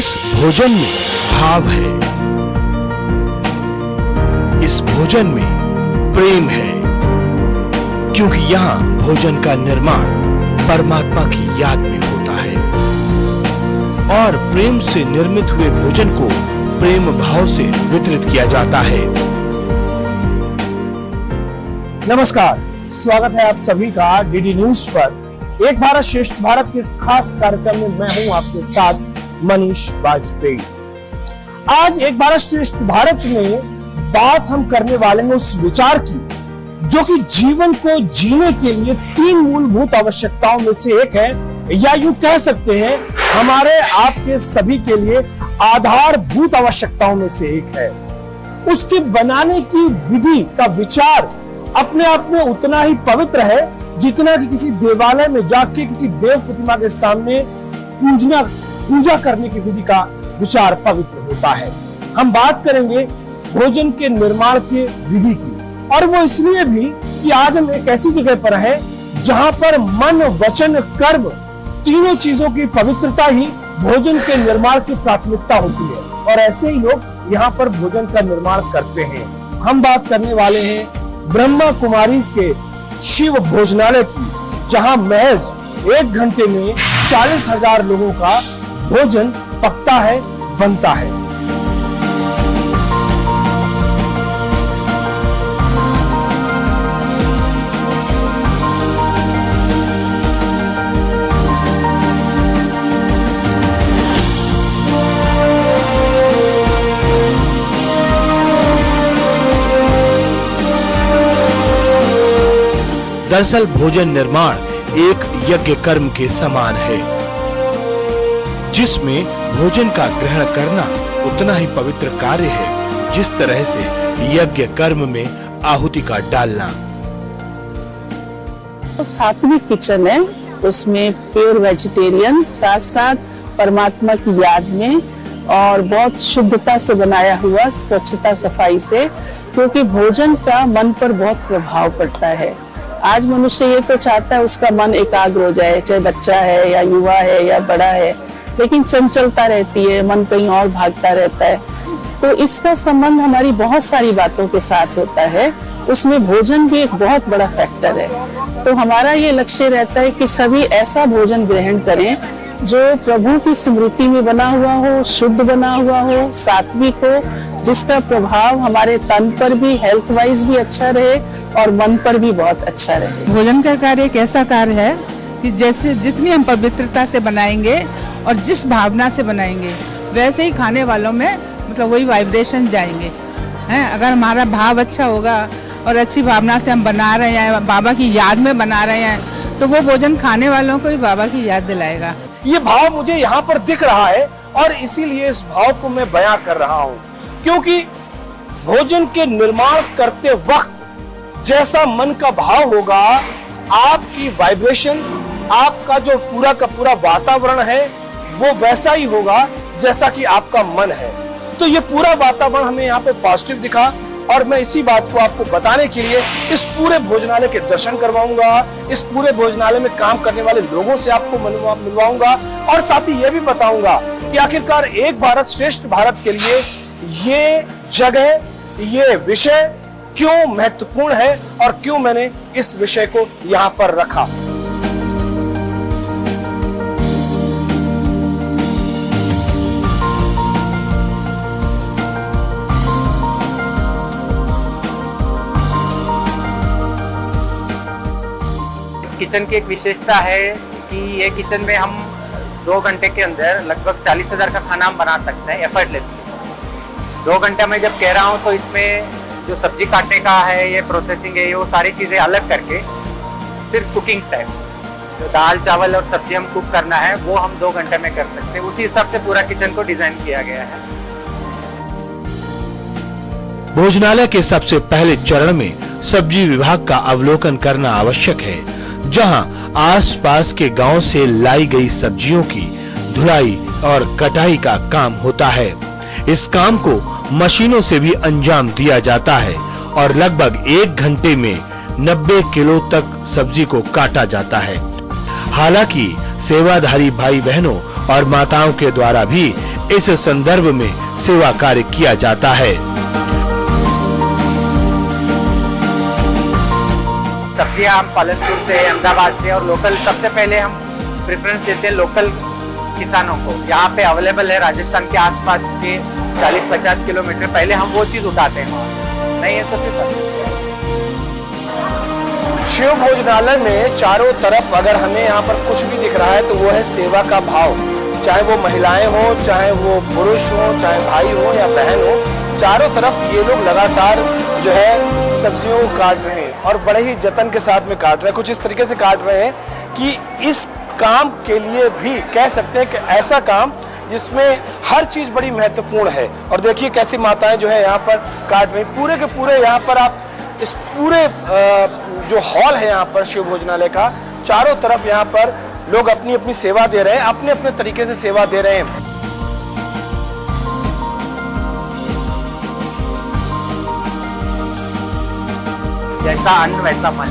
इस भोजन में भाव है, इस भोजन में प्रेम है, क्योंकि यहाँ भोजन का निर्माण परमात्मा की याद में होता है और प्रेम से निर्मित हुए भोजन को प्रेम भाव से वितरित किया जाता है। नमस्कार, स्वागत है आप सभी का डीडी न्यूज पर। एक भारत श्रेष्ठ भारत के इस खास कार्यक्रम में मैं हूं आपके साथ मनीष वाजपेयी। आज एक भारत श्रेष्ठ भारत में बात हम करने वाले हैं उस विचार की जो कि जीवन को जीने के लिए 3 मूलभूत आवश्यकताओं में से एक है, या यूं कह सकते हैं हमारे आपके सभी के लिए आधारभूत आवश्यकताओं में से एक है। उसके बनाने की विधि का विचार अपने आप में उतना ही पवित्र है जितना कि किसी देवालय में जाके किसी देव प्रतिमा के सामने पूजा करने की विधि का विचार पवित्र होता है। हम बात करेंगे भोजन के निर्माण के विधि की, और वो इसलिए भी कि आज हम एक ऐसी जगह पर हैं जहां पर मन, वचन, कर्म तीनों चीजों की पवित्रता ही भोजन के निर्माण की प्राथमिकता होती है, और ऐसे ही लोग यहाँ पर भोजन का निर्माण करते हैं। हम बात करने वाले हैं ब्रह्मा कुमारीज के शिव भोजनालय की, जहां महज 1 घंटे में 40,000 लोगों का भोजन पकता है, बनता है। दरअसल भोजन निर्माण एक यज्ञ कर्म के समान है, जिसमें भोजन का ग्रहण करना उतना ही पवित्र कार्य है जिस तरह से यज्ञ कर्म में आहुति का डालना। तो सात्विक किचन है, उसमें प्योर वेजिटेरियन, साथ साथ परमात्मा की याद में और बहुत शुद्धता से बनाया हुआ, स्वच्छता सफाई से, क्योंकि भोजन का मन पर बहुत प्रभाव पड़ता है। आज मनुष्य ये तो चाहता है उसका मन एकाग्र हो जाए, चाहे बच्चा है या युवा है या बड़ा है, लेकिन चंचलता रहती है, मन कहीं और भागता रहता है। तो इसका संबंध हमारी बहुत सारी बातों के साथ होता है, उसमें भोजन भी एक बहुत बड़ा फैक्टर है। तो हमारा ये लक्ष्य रहता है कि सभी ऐसा भोजन ग्रहण करें जो प्रभु की स्मृति में बना हुआ हो, शुद्ध बना हुआ हो, सात्विक हो, जिसका प्रभाव हमारे तन पर भी, हेल्थ वाइज भी अच्छा रहे और मन पर भी बहुत अच्छा रहे। भोजन का कार्य एक ऐसा कार्य है कि जैसे जितनी हम पवित्रता से बनाएंगे और जिस भावना से बनाएंगे, वैसे ही खाने वालों में मतलब वही वाइब्रेशन जाएंगे हैं। अगर हमारा भाव अच्छा होगा और अच्छी भावना से हम बना रहे हैं, बाबा की याद में बना रहे हैं, तो वो भोजन खाने वालों को भी बाबा की याद दिलाएगा। ये भाव मुझे यहाँ पर दिख रहा है और इसीलिए इस भाव को मैं बयां कर रहा हूँ, क्योंकि भोजन के निर्माण करते वक्त जैसा मन का भाव होगा, आपकी वाइब्रेशन, आपका जो पूरा का पूरा वातावरण है वो वैसा ही होगा जैसा कि आपका मन है। तो ये पूरा वातावरण हमें यहाँ पे पॉजिटिव दिखा, और मैं इसी बात को आपको बताने के लिए इस पूरे भोजनालय के दर्शन करवाऊंगा, इस पूरे भोजनालय में काम करने वाले लोगों से आपको मिलवाऊंगा, और साथ ही ये भी बताऊंगा कि आखिरकार एक भारत श्रेष्ठ भारत के लिए ये जगह, ये विषय क्यों महत्वपूर्ण है और क्यों मैंने इस विषय को यहाँ पर रखा। इस किचन की एक विशेषता है कि ये किचन में हम 2 घंटे के अंदर लगभग 40,000 का खाना हम बना सकते हैं एफर्टलेसली। 2 घंटे में जब कह रहा हूँ तो इसमें जो सब्जी काटने का है, ये प्रोसेसिंग है, ये वो सारी चीज़ें अलग करके सिर्फ कुकिंग टाइम, जो दाल चावल और सब्जी हम कुक करना है वो हम 2 घंटे में कर सकते हैं। उसी हिसाब से पूरा किचन को डिजाइन किया गया है। भोजनालय के सबसे पहले चरण में सब्जी विभाग का अवलोकन करना आवश्यक है, जहां आसपास के गांव से लाई गई सब्जियों की धुलाई और कटाई का काम होता है। इस काम को मशीनों से भी अंजाम दिया जाता है और लगभग 1 घंटे में 90 किलो तक सब्जी को काटा जाता है। हालांकि सेवाधारी भाई बहनों और माताओं के द्वारा भी इस संदर्भ में सेवा कार्य किया जाता है। सब्जियां हम पालनपुर से, अहमदाबाद से और लोकल, सबसे पहले हम प्रेफरेंस देते हैं लोकल किसानों को। यहाँ पे अवेलेबल है राजस्थान के आसपास के 40-50 किलोमीटर, पहले हम वो चीज उठाते हैं वहाँ से, नहीं है तो फिर शिव भोजनालय में चारों तरफ अगर हमें यहाँ पर कुछ भी दिख रहा है तो वो है सेवा का भाव। चाहे वो महिलाएं हो, चाहे वो पुरुष हो, चाहे भाई हो या बहन हो, चारों तरफ ये लोग लगातार जो है सब्जियों को काट रहे हैं और बड़े ही जतन के साथ में काट रहे हैं। कुछ इस तरीके से काट रहे हैं कि इस काम के लिए भी कह सकते हैं कि ऐसा काम जिसमें हर चीज बड़ी महत्वपूर्ण है। और देखिए कैसी माताएं जो है यहाँ पर काट रही, पूरे के पूरे यहाँ पर आप इस पूरे जो हॉल है यहाँ पर शिव भोजनालय का, चारों तरफ यहाँ पर लोग अपनी अपनी सेवा दे रहे हैं, अपने अपने तरीके से सेवा दे रहे हैं। जैसा अन्न वैसा मन।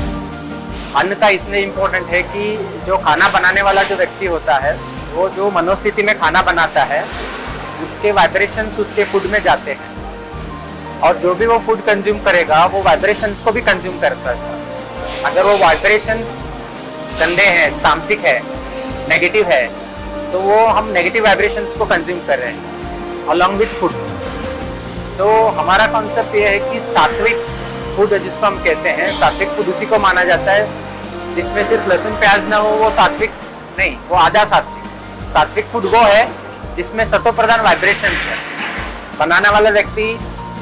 अन्नता इतने इम्पोर्टेंट है कि जो खाना बनाने वाला जो व्यक्ति होता है, वो जो मनोस्थिति में खाना बनाता है, उसके वाइब्रेशंस उसके फूड में जाते हैं और जो भी वो फूड कंज्यूम करेगा वो वाइब्रेशंस को भी कंज्यूम करता है सर। अगर वो वाइब्रेशंस गंदे हैं, तामसिक है, नेगेटिव है, तो वो हम नेगेटिव वाइब्रेशंस को कंज्यूम कर रहे हैं अलॉन्ग विथ फूड। तो हमारा कॉन्सेप्ट ये है कि सात्विक फूड जिसको हम कहते हैं, सात्विक फूड उसी को माना जाता है जिसमें सिर्फ लहसुन प्याज ना हो, वो सात्विक नहीं, वो आधा सात्विक। सात्विक फूड वो है जिसमें सत्व प्रधान वाइब्रेशंस है। बनाने वाला व्यक्ति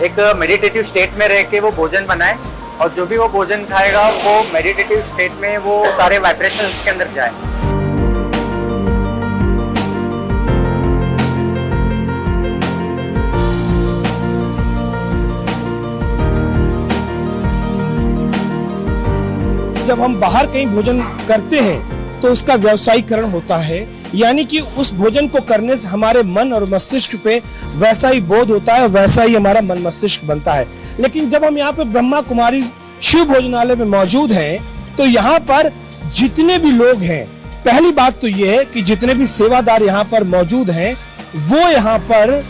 एक मेडिटेटिव स्टेट में रह के वो भोजन बनाए और जो भी वो भोजन खाएगा वो मेडिटेटिव स्टेट में वो सारे वाइब्रेशन उसके अंदर जाए। जब हम बाहर कहीं भोजन करते हैं तो उसका व्यावसायीकरण होता है, यानी कि उस भोजन को करने से हमारे मन और मस्तिष्क पे वैसा ही बोध होता है, वैसा ही हमारा मन मस्तिष्क बनता है। लेकिन जब हम यहाँ पे ब्रह्मा कुमारी शिव भोजनालय में मौजूद हैं तो यहाँ पर जितने भी लोग हैं, पहली बात तो ये है कि जितने भी सेवादार यहाँ पर मौजूद हैं वो यहाँ पर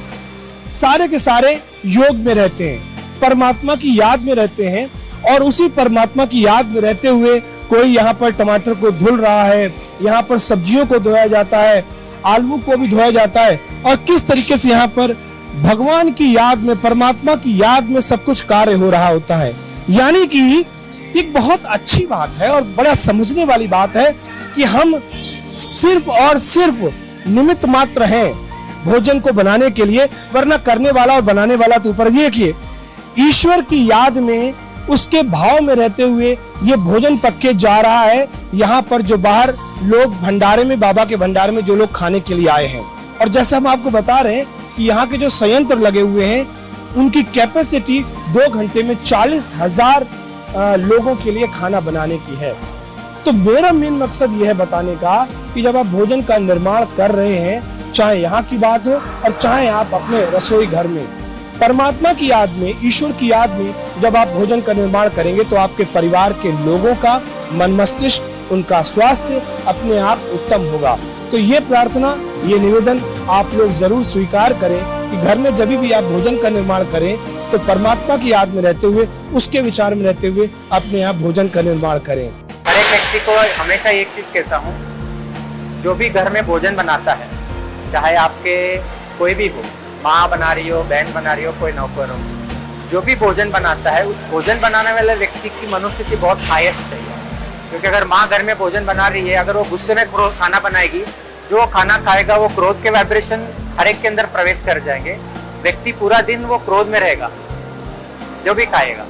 सारे के सारे योग में रहते हैं, परमात्मा की याद में रहते हैं। और उसी परमात्मा की याद में रहते हुए कोई यहाँ पर टमाटर को धुल रहा है, यहाँ पर सब्जियों को धोया जाता है, आलू को भी धोया जाता है, और किस तरीके से यहाँ पर भगवान की याद में, परमात्मा की याद में सब कुछ कार्य हो रहा होता है। यानी कि एक बहुत अच्छी बात है और बड़ा समझने वाली बात है कि हम सिर्फ और सिर्फ निमित्त मात्र हैं भोजन को बनाने के लिए, वरना करने वाला और बनाने वाला तो ऊपर। देखिए ईश्वर की याद में, उसके भाव में रहते हुए ये भोजन पक के जा रहा है। यहाँ पर जो बाहर लोग भंडारे में, बाबा के भंडारे में जो लोग खाने के लिए आए हैं, और जैसे हम आपको बता रहे हैं कि यहाँ के जो संयंत्र लगे हुए हैं उनकी कैपेसिटी 2 घंटे में 40,000 लोगों के लिए खाना बनाने की है। तो मेरा मेन मकसद यह है बताने का कि जब आप भोजन का निर्माण कर रहे हैं, चाहे यहाँ की बात हो और चाहे आप अपने रसोई घर में, परमात्मा की याद में, ईश्वर की याद में जब आप भोजन का निर्माण करेंगे तो आपके परिवार के लोगों का मन मस्तिष्क, उनका स्वास्थ्य अपने आप उत्तम होगा। तो ये प्रार्थना, ये निवेदन आप लोग जरूर स्वीकार करें कि घर में जब भी आप भोजन का निर्माण करें तो परमात्मा की याद में रहते हुए, उसके विचार में रहते हुए अपने आप भोजन का निर्माण करें। हर एक व्यक्ति को हमेशा एक चीज कहता हूँ, जो भी घर में भोजन बनाता है, चाहे आपके कोई भी हो, माँ बना रही हो, बहन बना रही हो, कोई नौकर हो, जो भी भोजन बनाता है उस भोजन बनाने वाले व्यक्ति की मनोस्थिति बहुत हाईएस्ट चाहिए। क्योंकि अगर माँ घर में भोजन बना रही है, अगर वो गुस्से में खाना बनाएगी, जो खाना खाएगा वो क्रोध के वाइब्रेशन हर एक के अंदर प्रवेश कर जाएंगे। व्यक्ति पूरा दिन वो क्रोध में रहेगा जो भी खाएगा।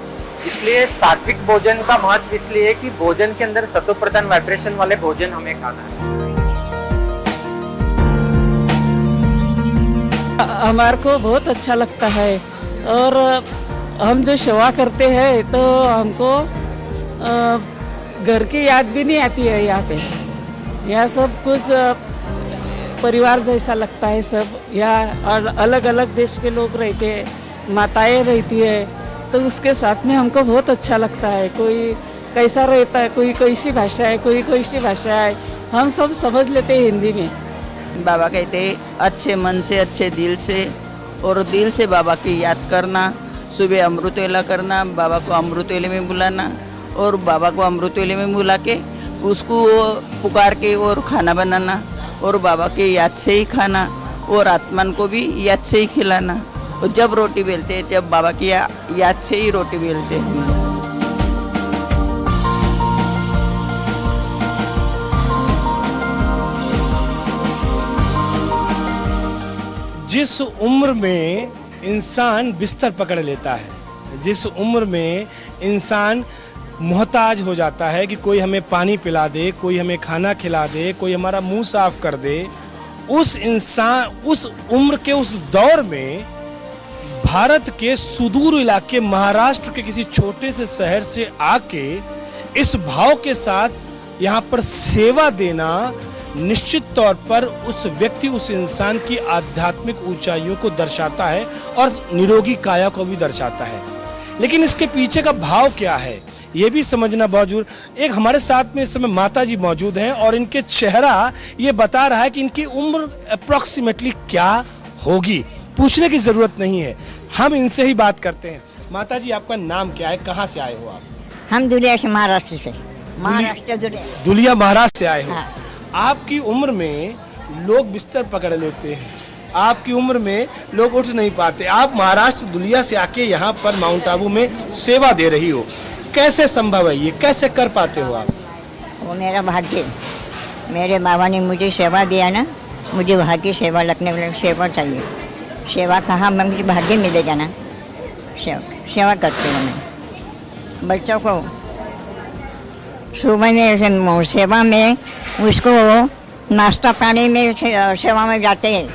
इसलिए सात्विक भोजन का महत्व इसलिए है कि भोजन के अंदर सत्व प्रधान वाइब्रेशन वाले भोजन हमें खाना है। हमारे को बहुत अच्छा लगता है और हम जो सेवा करते हैं तो हमको घर की याद भी नहीं आती है। यहाँ पे यहाँ सब कुछ परिवार जैसा लगता है सब। यहाँ और अलग अलग देश के लोग रहते हैं, माताएं रहती है, तो उसके साथ में हमको बहुत अच्छा लगता है। कोई कैसा रहता है, कोई कैसी भाषा है, कोई कैसी भाषा है, हम सब समझ लेते हैं हिंदी में। बाबा कहते अच्छे मन से अच्छे दिल से और दिल से बाबा की याद करना, सुबह अमृत वेला करना, बाबा को अमृत वेले में बुलाना और बाबा को अमृत वेले में बुला के उसको पुकार के और खाना बनाना और बाबा के याद से ही खाना और आत्मन को भी याद से ही खिलाना। और जब रोटी बेलते जब बाबा की याद से ही रोटी बेलते हम लोग। जिस उम्र में इंसान बिस्तर पकड़ लेता है, जिस उम्र में इंसान मोहताज हो जाता है कि कोई हमें पानी पिला दे, कोई हमें खाना खिला दे, कोई हमारा मुंह साफ कर दे, उस इंसान उस उम्र के उस दौर में भारत के सुदूर इलाके महाराष्ट्र के किसी छोटे से शहर से आके इस भाव के साथ यहाँ पर सेवा देना निश्चित तौर पर उस व्यक्ति उस इंसान की आध्यात्मिक ऊंचाइयों को दर्शाता है और निरोगी काया को भी दर्शाता है। लेकिन इसके पीछे का भाव क्या है ये भी समझना बहुत जरूरी। एक हमारे साथ में इस समय माता जी मौजूद हैं और इनके चेहरा ये बता रहा है कि इनकी उम्र अप्रोक्सीमेटली क्या होगी। पूछने की जरूरत नहीं है, हम इनसे ही बात करते हैं। माता जी आपका नाम क्या है, कहाँ से आए हो आप? हम दुलिया से, महाराष्ट्र से। दुलिया महाराष्ट्र से आए हो। हाँ। आपकी उम्र में लोग बिस्तर पकड़ लेते हैं, आपकी उम्र में लोग उठ नहीं पाते, आप महाराष्ट्र दुलिया से आके यहाँ पर माउंट आबू में सेवा दे रही हो, कैसे संभव है ये, कैसे कर पाते हो आप? वो मेरा भाग्य, मेरे बाबा ने मुझे सेवा दिया ना, मुझे भाग्य सेवा लगने वाले सेवा चाहिए। सेवा कहाँ मुझे भाग्य मिलेगा ना, सेवा करती हूँ मैं बच्चों को। सुबह में सेवा में उसको नाश्ता पानी में सेवा में जाते हैं,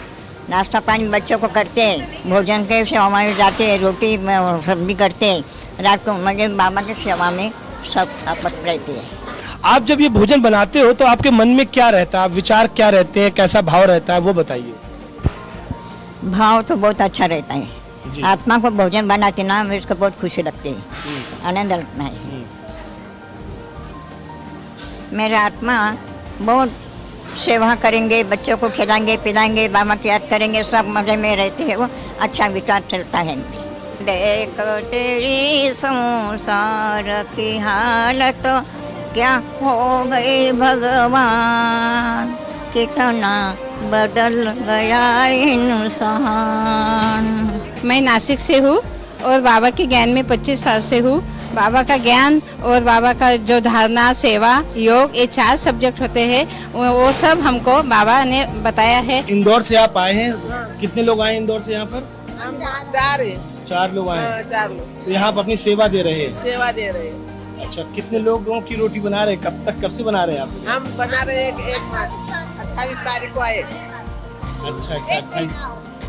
नाश्ता पानी बच्चों को करते हैं, भोजन के सेवा में जाते हैं, रोटी सब्जी करते हैं, रात को मुझे बाबा की सेवा में सब आपत रहती है। आप जब ये भोजन बनाते हो तो आपके मन में क्या रहता है, विचार क्या रहते हैं, कैसा भाव रहता है वो बताइए। भाव तो बहुत अच्छा रहता है, आत्मा को भोजन बनाते ना उसको बहुत खुशी लगती है, आनंद लगता है। मेरा आत्मा बहुत सेवा करेंगे, बच्चों को खिलाएंगे पिलाएंगे, बाबा की याद करेंगे, सब मजे में रहते हैं, वो अच्छा विचार चलता है। देख तेरी संसार की हालत क्या हो गई भगवान, कितना बदल गया इंसान। मैं नासिक से हूँ और बाबा के ज्ञान में 25 साल से हूँ। बाबा का ज्ञान और बाबा का जो धारणा, सेवा, योग, ये 4 सब्जेक्ट होते हैं, वो सब हमको बाबा ने बताया है। इंदौर से आप आए हैं, कितने लोग आए इंदौर से यहाँ पर? हम 4 हैं। 4 लोग आए हैं। 4 लोग। तो यहाँ पर अपनी सेवा दे रहे हैं? सेवा दे रहे हैं। अच्छा, कितने लोगों की रोटी बना रहे हैं, कब से बना रहे हैं आप? हम बना रहे हैं 28 तारीख को आए। अच्छा,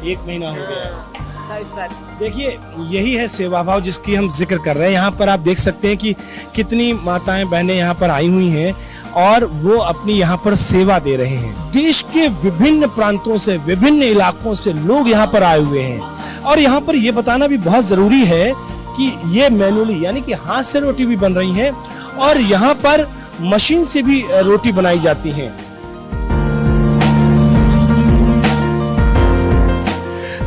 1 महीना हो गया। 28 तारीख। देखिए यही है सेवा भाव जिसकी हम जिक्र कर रहे हैं। यहाँ पर आप देख सकते हैं कि कितनी माताएं बहनें यहाँ पर आई हुई हैं और वो अपनी यहाँ पर सेवा दे रहे हैं। देश के विभिन्न प्रांतों से, विभिन्न इलाकों से लोग यहाँ पर आए हुए हैं और यहाँ पर ये बताना भी बहुत जरूरी है कि ये मैनुअली यानी कि हाथ से रोटी भी बन रही है और यहाँ पर मशीन से भी रोटी बनाई जाती है।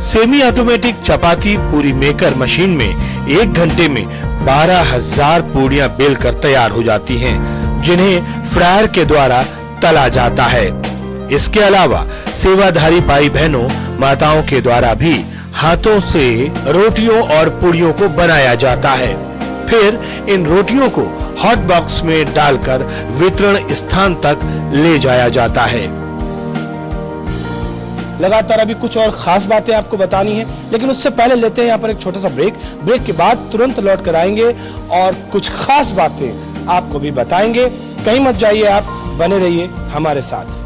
सेमी ऑटोमेटिक चपाती पूरी मेकर मशीन में 1 घंटे में 12,000 पूड़ियां बेलकर तैयार हो जाती हैं, जिन्हें फ्रायर के द्वारा तला जाता है। इसके अलावा सेवाधारी भाई बहनों माताओं के द्वारा भी हाथों से रोटियों और पूड़ियों को बनाया जाता है। फिर इन रोटियों को हॉट बॉक्स में डालकर वितरण स्थान तक ले जाया जाता है। लगातार अभी कुछ और खास बातें आपको बतानी है, लेकिन उससे पहले लेते हैं यहाँ पर एक छोटा सा ब्रेक के बाद तुरंत लौट कर आएंगे और कुछ खास बातें आपको भी बताएंगे। कहीं मत जाइए, आप बने रहिए हमारे साथ।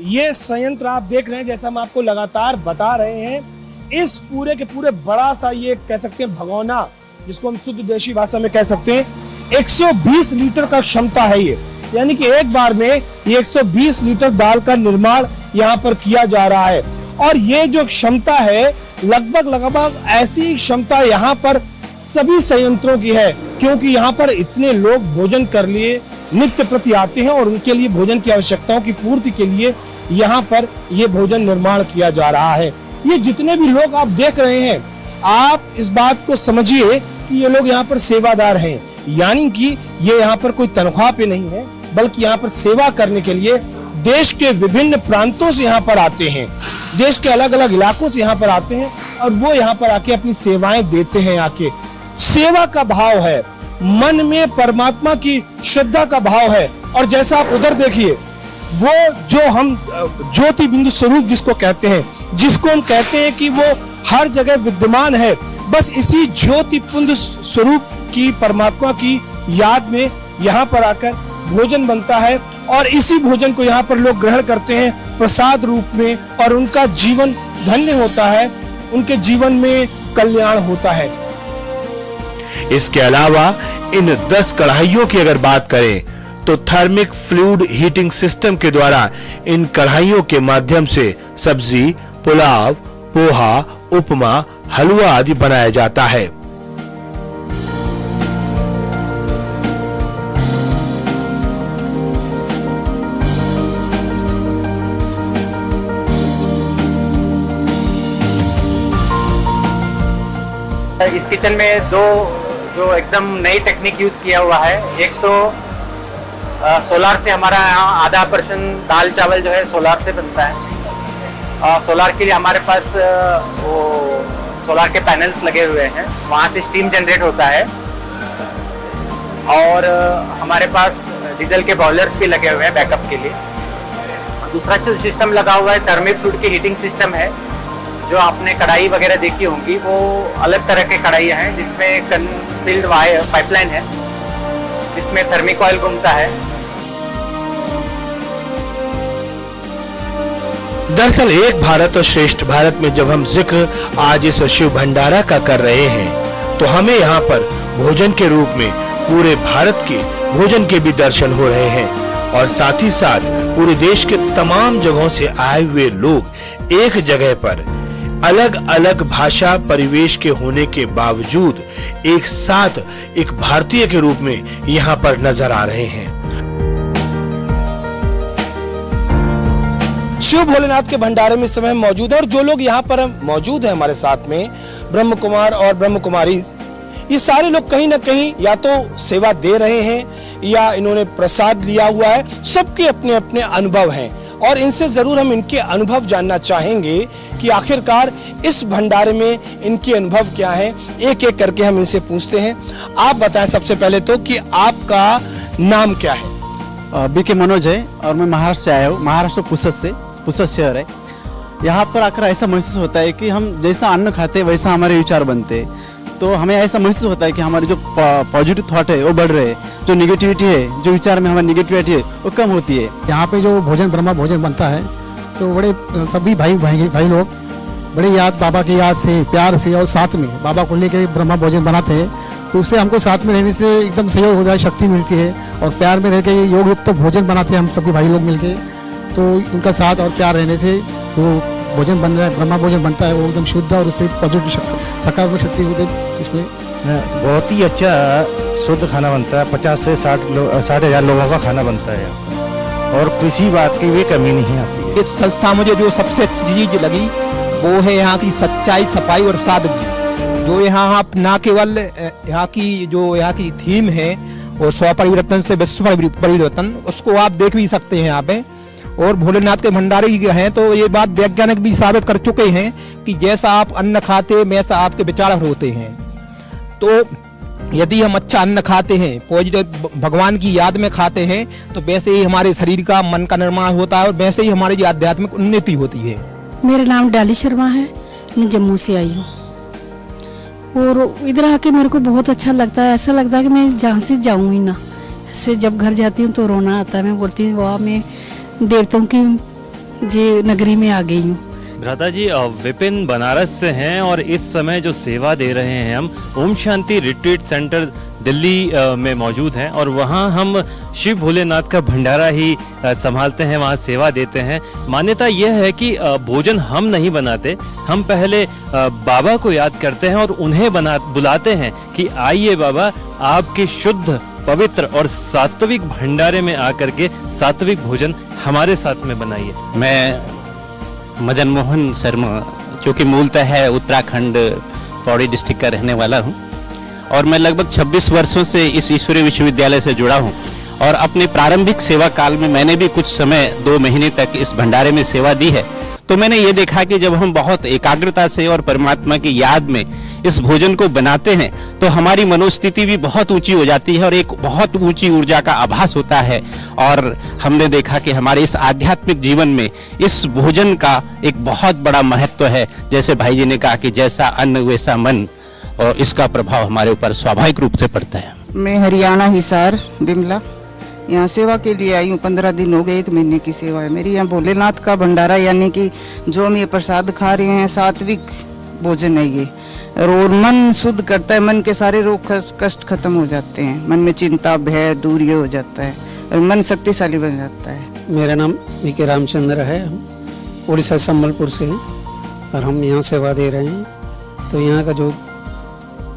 ये संयंत्र आप देख रहे हैं, जैसा हम आपको लगातार बता रहे हैं, इस पूरे के पूरे बड़ा सा ये कह सकते हैं भगोना, जिसको हम शुद्ध देशी भाषा में कह सकते हैं, 120 लीटर का क्षमता है ये। यानी कि एक बार में ये 120 लीटर दाल का निर्माण यहाँ पर किया जा रहा है। और ये जो क्षमता है लगभग ऐसी क्षमता यहाँ पर सभी संयंत्रों की है, क्योंकि यहाँ पर इतने लोग भोजन कर लिए नित्य प्रति आते हैं और उनके लिए भोजन की आवश्यकताओं की पूर्ति के लिए यहाँ पर ये भोजन निर्माण किया जा रहा है। ये जितने भी लोग आप देख रहे हैं, आप इस बात को समझिए कि ये लोग यहाँ पर सेवादार हैं, यानी कि ये यहाँ पर कोई तनख्वाह पे नहीं है, बल्कि यहाँ पर सेवा करने के लिए देश के विभिन्न प्रांतों से यहाँ पर आते हैं, देश के अलग अलग इलाकों से यहाँ पर आते हैं और वो यहाँ पर आके अपनी सेवाएं देते हैं। आके सेवा का भाव है, मन में परमात्मा की श्रद्धा का भाव है। और जैसा आप उधर देखिए, वो जो हम ज्योति बिंदु स्वरूप जिसको कहते हैं, जिसको हम कहते हैं कि वो हर जगह विद्यमान है, बस इसी ज्योति पुंज स्वरूप की परमात्मा की याद में यहाँ पर आकर भोजन बनता है और इसी भोजन को यहाँ पर लोग ग्रहण करते हैं प्रसाद रूप में, और उनका जीवन धन्य होता है, उनके जीवन में कल्याण होता है। इसके अलावा इन 10 कढ़ाइयों की अगर बात करें तो थर्मिक फ्लूइड हीटिंग सिस्टम के द्वारा इन कढ़ाइयों के माध्यम से सब्जी, पुलाव, पोहा, उपमा, हलवा आदि बनाया जाता है। इस किचन में दो जो एकदम नई टेक्निक यूज किया हुआ है। एक तो सोलार से हमारा यहाँ आधा % दाल चावल जो है सोलार से बनता है। सोलार के लिए हमारे पास वो सोलार के पैनल्स लगे हुए हैं, वहाँ से स्टीम जनरेट होता है। और हमारे पास डीजल के बॉयलर्स भी लगे हुए हैं बैकअप के लिए। दूसरा जो सिस्टम लगा हुआ है थर्मिक फ्लूइड की हीटिंग सिस्टम है। जो आपने कढ़ाई वगैरह देखी होंगी वो अलग तरह के कढ़ाई हैं, जिसमें कंसील्ड वायर पाइपलाइन है, जिसमें थर्मिक ऑयल घूमता है। दरअसल एक भारत और श्रेष्ठ भारत में जब हम जिक्र आज इस शिव भंडारा का कर रहे हैं, तो हमें यहाँ पर भोजन के रूप में पूरे भारत के भोजन के भी दर्शन हो रहे हैं और साथ ही साथ पूरे देश के तमाम जगहों से आए हुए लोग एक जगह पर अलग अलग भाषा परिवेश के होने के बावजूद एक साथ एक भारतीय के रूप में यहाँ पर नजर आ रहे हैं। शिव भोलेनाथ के भंडारे में इस समय मौजूद है और जो लोग यहाँ पर मौजूद हैं हमारे साथ में, ब्रह्म कुमार और ब्रह्म कुमारी, ये सारे लोग कहीं ना कहीं या तो सेवा दे रहे हैं या इन्होंने प्रसाद लिया हुआ है। सबके अपने अपने अनुभव हैं और इनसे जरूर हम इनके अनुभव जानना चाहेंगे कि आखिरकार इस भंडारे में इनके अनुभव क्या हैं। एक एक करके हम इनसे पूछते हैं। आप बताएं सबसे पहले तो कि आपका नाम क्या है? बीके मनोज है और मैं महाराष्ट्र से आया हूँ, महाराष्ट्र पुसद शहर है। यहाँ पर आकर ऐसा महसूस होता है कि हम जैसा अन्न खाते वैसा हमारे विचार बनते, तो हमें ऐसा महसूस होता है कि हमारे जो पॉजिटिव थॉट है वो बढ़ रहे हैं, जो निगेटिविटी है, जो विचार में हमारी निगेटिविटी है वो कम होती है। यहाँ पे जो भोजन ब्रह्मा भोजन बनता है तो बड़े सभी भाई लोग बड़े बाबा की याद से, प्यार से और साथ में बाबा को लेकर ब्रह्मा भोजन बनाते हैं, तो उससे हमको साथ में रहने से एकदम सहयोग हो जाए, शक्ति मिलती है और प्यार में रह के योग युक्त भोजन बनाते हैं हम सभी भाई लोग मिलके। तो उनका साथ और प्यार रहने से वो भोजन बन रहा है, ब्रह्मा भोजन बनता है, वो एकदम शुद्ध और उससे पॉजिटिव सकारात्मक शक्ति होती है इसमें। बहुत ही अच्छा शुद्ध खाना बनता है, 50 से 60 हज़ार लोगों का खाना बनता है और किसी बात की भी कमी नहीं आती। इस संस्था मुझे जो सबसे अच्छी चीज लगी वो है यहाँ की सच्चाई, सफाई और सादगी। जो यहाँ न केवल यहाँ की थीम है और 100 परिवर्तन से विश्व परिवर्तन, उसको आप देख भी सकते हैं यहाँ पे। और भोलेनाथ के भंडारे हैं तो ये बात वैज्ञानिक भी साबित कर चुके हैं कि जैसा आप अन्न खाते वैसा आपके विचार होते हैं। तो यदि हम अच्छा अन्न खाते हैं, पॉजिटिव भगवान की याद में खाते हैं, तो वैसे ही हमारे शरीर का, मन का निर्माण होता है और वैसे ही हमारी आध्यात्मिक उन्नति होती है। मेरा नाम डाली शर्मा है, मैं जम्मू से आई हूँ और इधर आके मेरे को बहुत अच्छा लगता है। ऐसा लगता है कि मैं जहाँ से जाऊँ ही ना। ऐसे जब घर जाती हूँ तो रोना आता है। मैं बोलती हूँ वाह, मैं देवताओं की जी नगरी में आ गई हूँ। भ्राता जी विपिन बनारस से हैं और इस समय जो सेवा दे रहे हैं हम ओम शांति रिट्रीट सेंटर दिल्ली में मौजूद हैं और वहाँ हम शिव भोलेनाथ का भंडारा ही संभालते हैं, वहाँ सेवा देते हैं। मान्यता यह है कि भोजन हम नहीं बनाते, हम पहले बाबा को याद करते हैं और उन्हें बुलाते हैं कि आइए बाबा, आपके शुद्ध पवित्र और सात्विक भंडारे में आकर के सात्विक भोजन हमारे साथ में बनाइए। मैं मदन मोहन शर्मा, जो कि मूलतः है उत्तराखंड पौड़ी डिस्ट्रिक्ट का रहने वाला हूं और मैं लगभग 26 वर्षों से इस ईश्वरीय विश्वविद्यालय से जुड़ा हूं और अपने प्रारंभिक सेवा काल में मैंने भी कुछ समय 2 महीने तक इस भंडारे में सेवा दी है। तो मैंने ये देखा कि जब हम बहुत एकाग्रता से और परमात्मा की याद में इस भोजन को बनाते हैं तो हमारी मनोस्थिति भी बहुत ऊंची हो जाती है और एक बहुत ऊंची ऊर्जा का आभास होता है। और हमने देखा कि हमारे इस आध्यात्मिक जीवन में इस भोजन का एक बहुत बड़ा महत्व है। जैसे भाई जी ने कहा कि जैसा अन्न वैसा मन, और इसका प्रभाव हमारे ऊपर स्वाभाविक रूप से पड़ता है। मैं हरियाणा हिसार बिमला यहाँ सेवा के लिए आई हूँ। 15 दिन हो गए, 1 महीने की सेवा है मेरी। यहाँ भोलेनाथ का भंडारा, यानी कि जो हम ये प्रसाद खा रहे हैं सात्विक भोजन है ये, और मन शुद्ध करता है। मन के सारे रोग कष्ट खत्म हो जाते हैं, मन में चिंता भय दूर ये हो जाता है और मन शक्तिशाली बन जाता है। मेरा नाम वी.के. रामचंद्र है, हम उड़ीसा संबलपुर से हैं और हम यहाँ सेवा दे रहे हैं। तो यहाँ का जो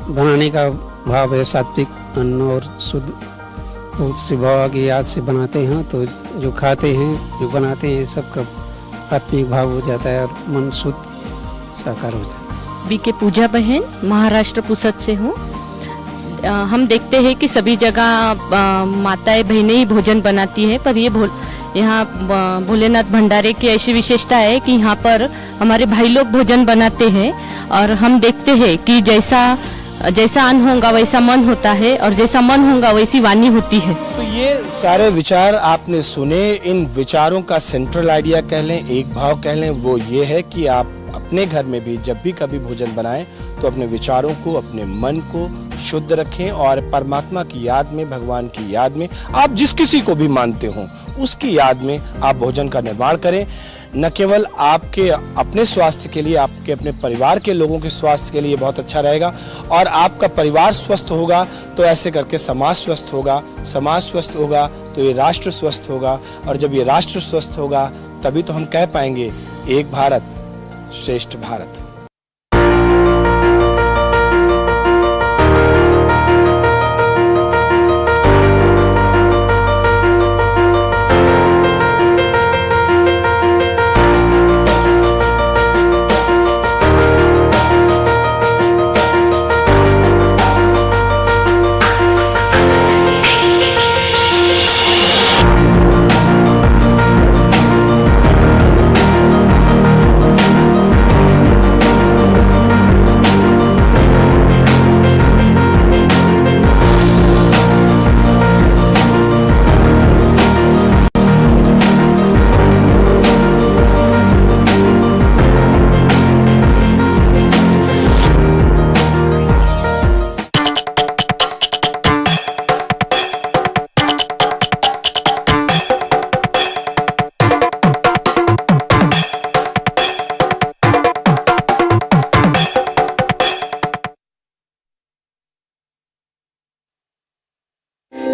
बनाने का भाव है सात्विक अन्न और शुद्ध, बहुत सी भाव की याद से बनाते हैं। तो जो खाते हैं, जो बनाते हैं, सबका आत्मिक भाव हो जाता है और मन शुद्ध साकार हो जाता है। वी.के. पूजा बहन, महाराष्ट्र पुसद से हूँ। हम देखते हैं कि सभी जगह माताएं बहनें ही भोजन बनाती है, पर यहाँ भोलेनाथ भंडारे की ऐसी विशेषता है कि यहाँ पर हमारे भाई लोग भोजन बनाते हैं और हम देखते हैं कि जैसा अन्न होगा वैसा मन होता है और जैसा मन होगा वैसी वाणी होती है। तो ये सारे विचार आपने सुने। इन विचारों का सेंट्रल आइडिया कह लें, एक भाव कह लें, वो ये है कि आप अपने घर में भी जब भी कभी भोजन बनाएं तो अपने विचारों को, अपने मन को शुद्ध रखें और परमात्मा की याद में, भगवान की याद में, आप जिस किसी को भी मानते हो उसकी याद में आप भोजन का निर्माण करें। न केवल आपके अपने स्वास्थ्य के लिए, आपके अपने परिवार के लोगों के स्वास्थ्य के लिए बहुत अच्छा रहेगा और आपका परिवार स्वस्थ होगा तो ऐसे करके समाज स्वस्थ होगा, समाज स्वस्थ होगा तो ये राष्ट्र स्वस्थ होगा और जब ये राष्ट्र स्वस्थ होगा तभी तो हम कह पाएंगे एक भारत श्रेष्ठ भारत।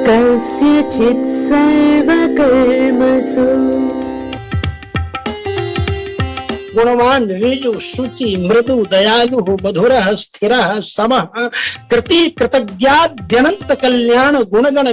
कस्यचित् सर्वकर्मसु गुणवान ऋजु शुचि मृदु दयालु मधुरः स्थिरः समः कृति कृतज्ञाद्यनंत कल्याण गुणगण